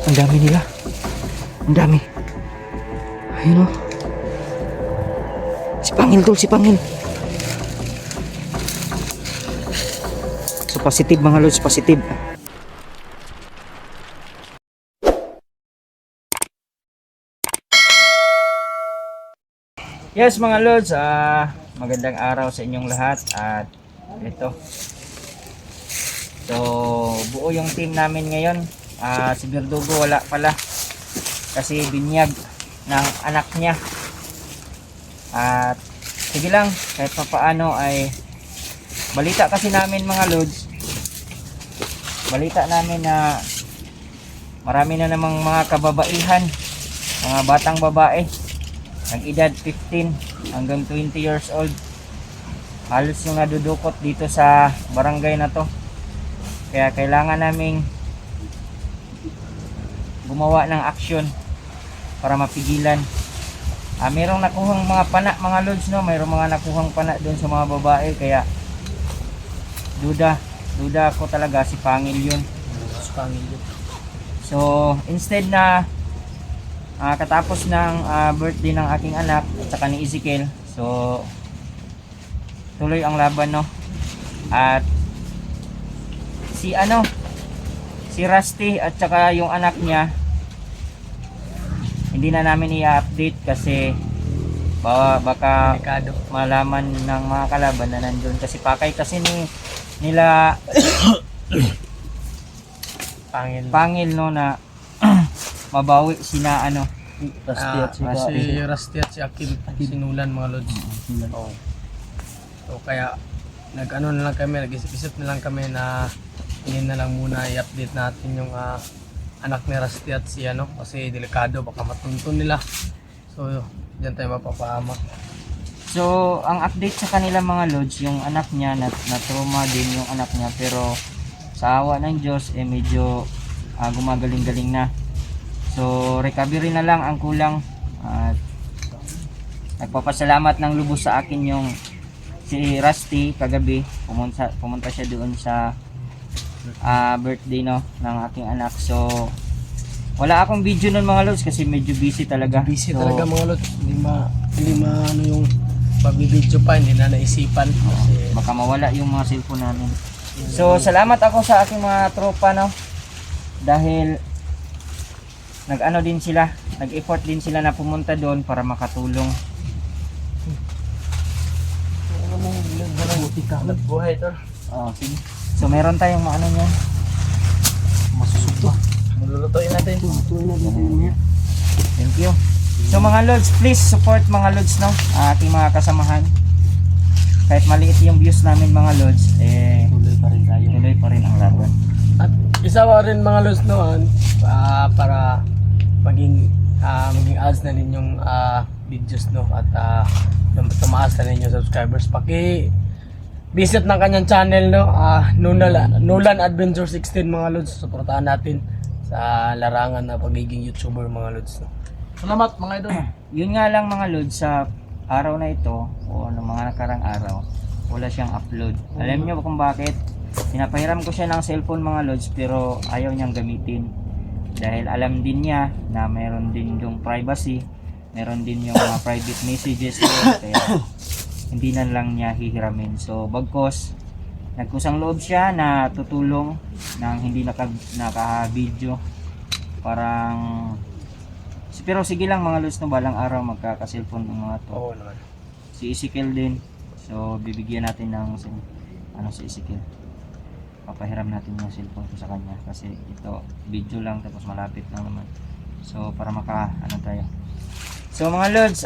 Ang dami nila. Ang dami. Ayun o. Si Pangil tol, si Pangil. So positive mga lods, positive. Yes mga lods, magandang araw sa inyong lahat. At ito, so buo yung team namin ngayon. Si Verdugo wala pala kasi binyag ng anak niya. At sige lang, kahit pa paano ay balita kasi namin mga lods, balita namin na marami na namang mga kababaihan, mga batang babae ng edad 15 hanggang 20 years old, halos yung nadudukot dito sa barangay na to. Kaya kailangan naming gumawa ng aksyon para mapigilan. Mayroong nakuhang mga pana mga lods, no? Mayroong mga nakuhang pana doon sa mga babae, kaya duda ko talaga si Pangil yun. So instead na katapos ng birthday ng aking anak at saka ni Ezekiel, so tuloy ang laban, no? At si Rusty at saka yung anak niya, hindi na namin i-update kasi baka malaman ng mga kalaban na nandun, kasi pakay kasi nila Pangil, no, na mabawi sina Rusty at si Akim sinulan mga lods. Oh. So kaya nag-ano na lang kami, nag-isip-isip na lang kami na hindi na lang muna i-update natin yung anak ni Rusty at si kasi delikado, baka matuntun nila. So diyan tayo mapapahama. So ang update sa kanila mga lods, yung anak niya na-trauma din yung anak niya, pero sa awa ng Diyos medyo gumagaling-galing na. So recovery na lang ang kulang. Nagpapasalamat ng lubos sa akin yung si Rusty kagabi. Pumunta siya doon sa birthday, no, ng aking anak. So wala akong video nun mga lods kasi medyo busy talaga. Talaga mga lods. Hindi ma yung pag-video pa, hindi na naisipan kasi baka mawala yung mga cellphone namin. So salamat ako sa aking mga tropa, no, dahil nag-ano din sila, nag-effort din sila na pumunta doon para makatulong. buhay ito. Sige. So meron tayong maano niyan, masusubo. Lulutuin natin. Thank you. So mga lods, please support mga lods, no, ating mga kasamahan. Kahit maliit yung views namin mga lods, tuloy pa rin ang laban. At isa pa rin mga lods noon, para maging ads na din yung videos, no, at tumaas na din yung subscribers. Visit ng kanyang channel, no, Nolan Adventure 16 mga lods. Suportahan natin sa larangan na pagiging YouTuber mga lods, no. Salamat mga idol. Yun nga lang mga lods, sa araw na ito o ng mga nakarang araw, wala siyang upload. Alam niyo kung bakit? Pinapahiram ko siya ng cellphone mga lods, pero ayaw niyang gamitin. Dahil alam din niya na meron din yung privacy, meron din yung mga private messages doon, kaya hindi na lang niya hihiramin. So bagkos nagkusang loob siya na tutulong nang hindi naka-video. Pero sige lang mga lods, no, balang araw magkaka-cellphone ng mga to. Oo naman. Si Ezekiel din. So bibigyan natin ng si Ezekiel. Papahiram natin yung cellphone ko sa kanya kasi ito video lang, tapos malapit lang naman. So para tayo. So mga lods,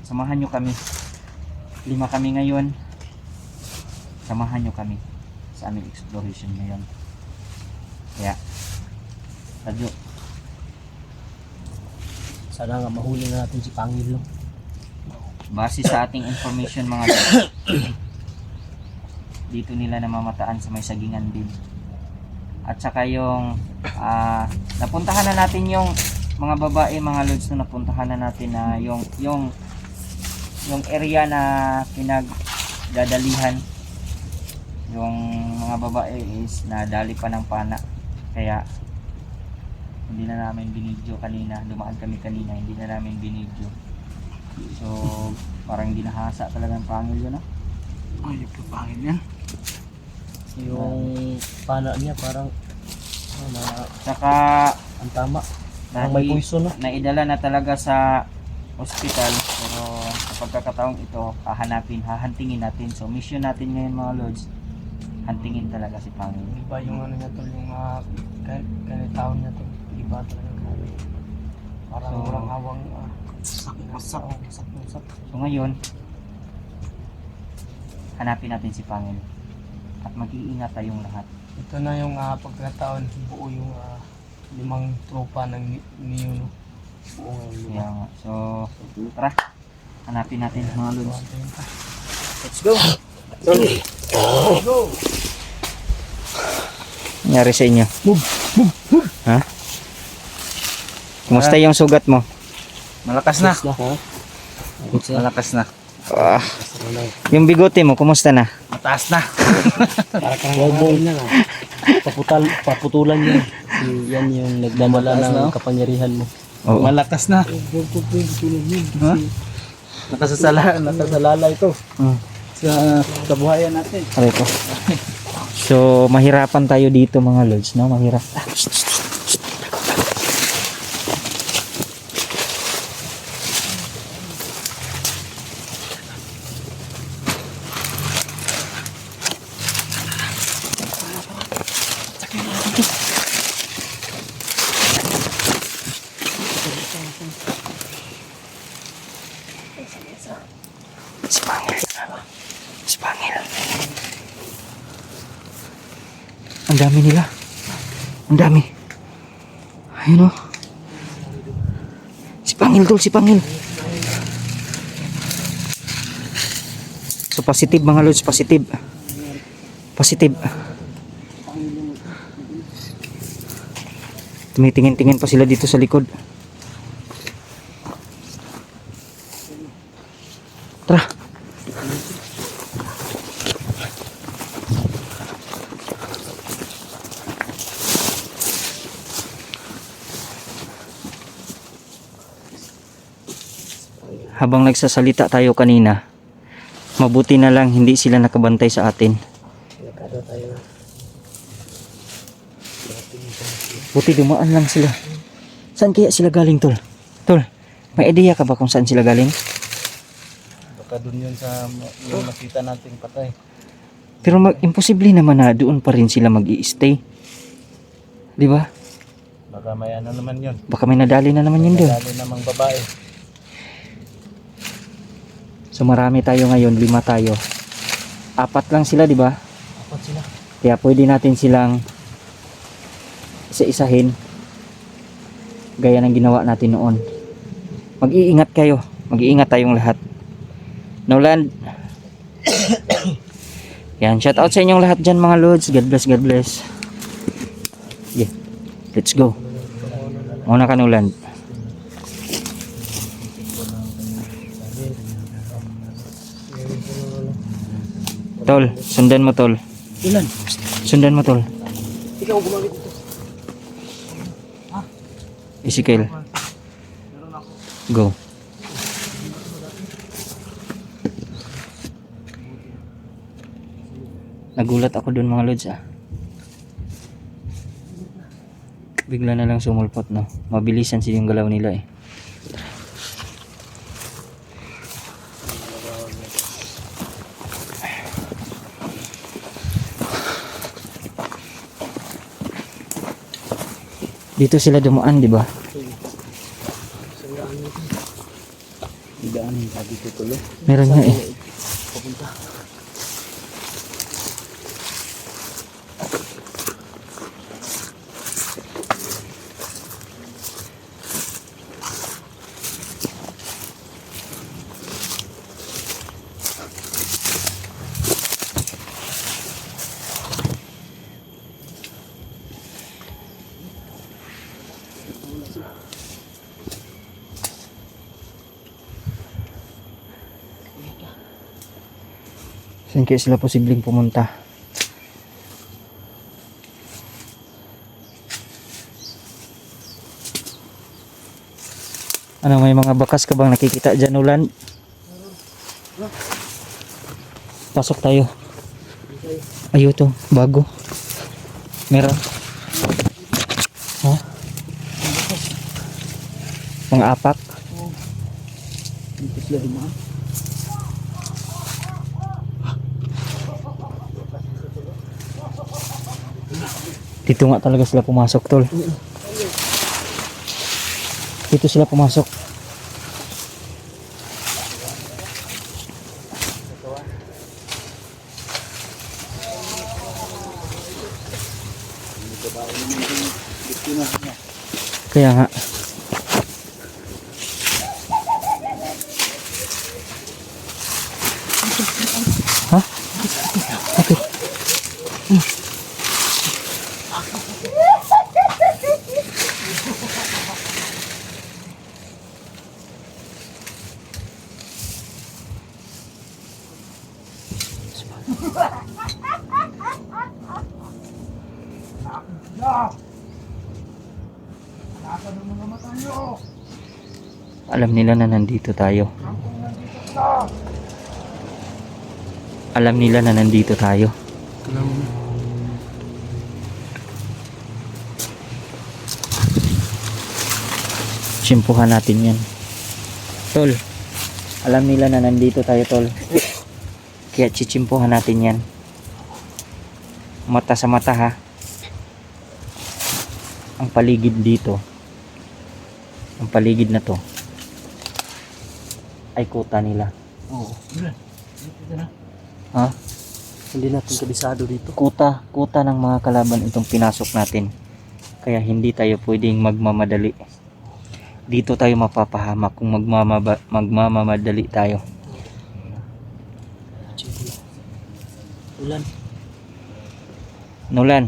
samahan nyo kami. 5 kami ngayon. Samahan nyo kami sa aming exploration ngayon. Kaya radyo. Sana nga mahuli na natin si Pangil, no. Base sa ating information mga lods, dito nila namamataan sa may sagingan din. At saka yung napuntahan na natin yung mga babae mga lods, na napuntahan na natin na yung area na pinagdadalihan. Yung mga babae is nadali pa ng pana, kaya Hindi na namin binidyo kanina. Dumaan kami kanina, hindi na namin binidyo. So, parang ginahasa talaga ng pangil yun, no? Ay, yung pangil niya. Yung pana niya parang Saka, ang tama. Parang may poison, no? naidala na talaga sa ospital. Pero sa pagkakataong ito, hahantingin natin. So, mission natin ngayon mga lods, hantingin talaga si Pangil. Iba yung ano niya tol, yung kanitaon niya tol. Iba talaga grabe. Parang So, walang hawang wasak. So ngayon, hanapin natin si Pangil at mag-iingat tayong lahat. Ito na yung pagkakataon, buo yung 5 tropa ng Neo, no? Buo ngayon. Kaya nga. So, tara, hanapin natin mga lods. Let's go! Let's go! Nangyari sa inyo? Ha? Kumusta yung sugat mo? Malakas na. Malakas na. Ah, yung bigote mo, kumusta na? Mataas na. Para kang bobong na. Paputulan yan. Yan yung nagdadala ng kapangyarihan mo. Oo. Malakas na. Ha? Nakasalala ito. Sa kabuhayan natin. Aray ko. So, mahirapan tayo dito mga lods, no? Mahirap. Si Pangil. Si Pangil. Ang dami nila. Ang dami. Ayun o. Si Pangil tol, si Pangil. So positive mga lods, positive. Positive. Tumitingin-tingin pa sila dito sa likod. Tara. Habang nagsasalita tayo kanina, mabuti na lang hindi sila nakabantay sa atin. Buti dumaan lang sila. Saan kaya sila galing, tol? Tol, may idea ka ba kung saan sila galing? Baka dun yun sa yung makita nating patay. Pero imposible naman na doon pa rin sila mag-i-stay. Di ba? Baka may ano naman yun. Baka may nadali na naman yun doon. Dali namang babae. So marami tayo ngayon, 5 tayo. 4 lang sila, di ba? 4 sila. Kaya pwede natin silang isa-isahin gaya ng ginawa natin noon. Mag-iingat kayo. Mag-iingat tayong lahat. Nolan. Yan, shout out sa inyong lahat dyan mga lods. God bless, God bless. Yeah. Let's go. Muna ka Nolan. Tol, sundan mo tol. Ilan? Sundan mo tol. Ikaw gumamit ito. Ezekiel. Go. Nagulat ako doon mga lods ah. Bigla na lang sumulpot no. Mabilisan silang galaw nila eh. Dito sila dumaan, di ba? Idaan yung sabi ko tuloy. Meron nga eh. Papunta. Saan kaya sila posibleng pumunta? Ano, may mga bakas ka bang nakikita dyan, Ulan? Pasok tayo. Ayo to, bago. Meron. Ha? Mga apak. Dito sila dumaan. Dito nga talaga sila pumasok, tol. Dito sila pumasok. Kaya nga. Ha? Bakit? Alam nila na nandito tayo. Alam nila na nandito tayo. Tsimpuhan natin yan. Tol, alam nila na nandito tayo, tol. Kaya tsitsimpuhan natin yan. Mata sa mata, ha. Ang paligid dito, ang paligid na to ay kuta nila. Oo. Ha? Hindi natin kabisado dito. Kuta ng mga kalaban itong pinasok natin. Kaya hindi tayo pwedeng magmamadali. Dito tayo mapapahamak kung magmamamadali tayo. Ulan, Nulan,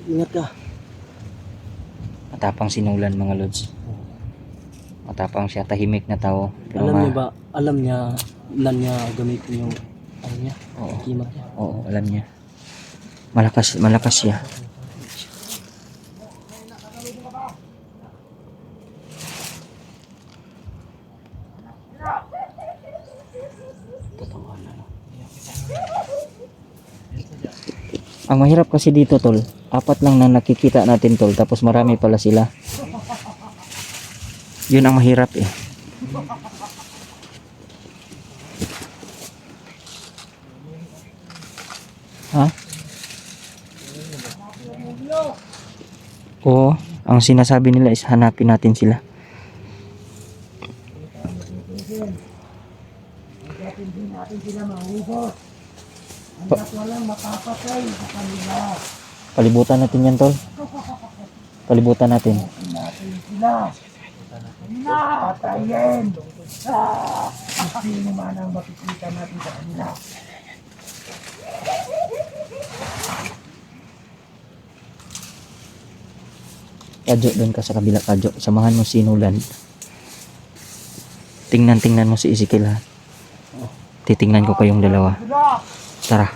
ingat ka. matapang si Nulan, mga lods. Matapang siya, tahimik na tao. Pero Alam niya ba? Alam niya, lan niya gamitin yung ano niya, Oo, kima niya. oo, alam niya. Malakas siya. Ang mahirap kasi dito, tol, 4 lang na nakikita natin, tol, tapos marami pala sila. Yun ang mahirap eh. Ha? Oo, ang sinasabi nila is hanapin natin sila. Palibutan natin yan, tol. Palibutan natin. Patayin! Sino man ang makikita natin sa kanila. Kadyo, doon ka sa kabila, Kadyo. Samahan mo si Nulan. Tingnan mo si Ezekiel, ha. Titingnan ko kayong dalawa. Tara.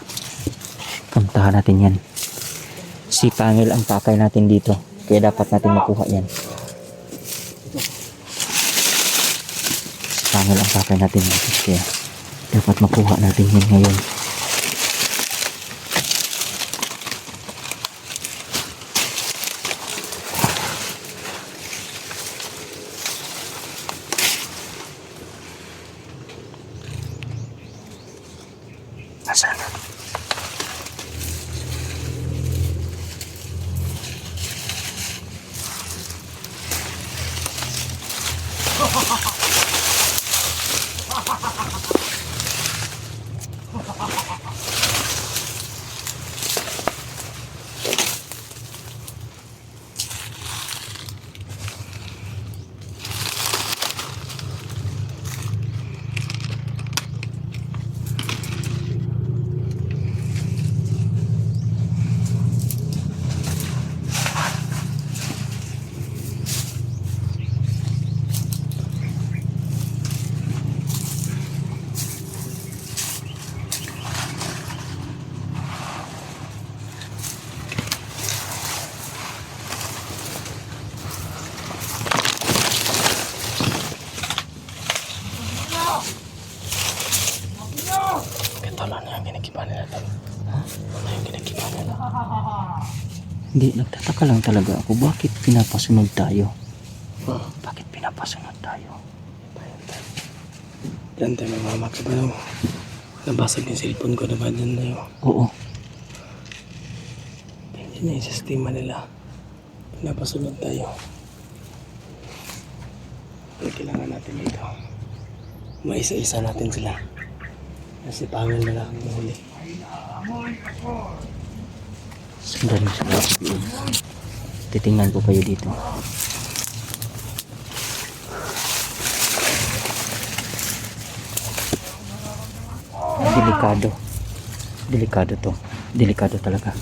Kantahan natin yan. Si Pangil ang pakay natin dito. Kaya dapat natin makuha yan. Si Pangil ang pakay natin dito. Kaya dapat makuha natin yan ngayon. Nasaan na? Hindi, nagtataka lang talaga ako. Bakit pinapasunod tayo? Bakit pinapasunod tayo? Yan tayo mama ka ba no? Nabasag yung cellphone ko naman yan na yun. Oo. Yan yung sistema nila. Pinapasunod tayo. Pero kailangan natin dito. Maisa-isa natin sila. Kasi pangil na lang ang huli. Sundan mo sila sa loob. Titingnan ko kayo dito. Delikado. Delikado to. Delikado talaga.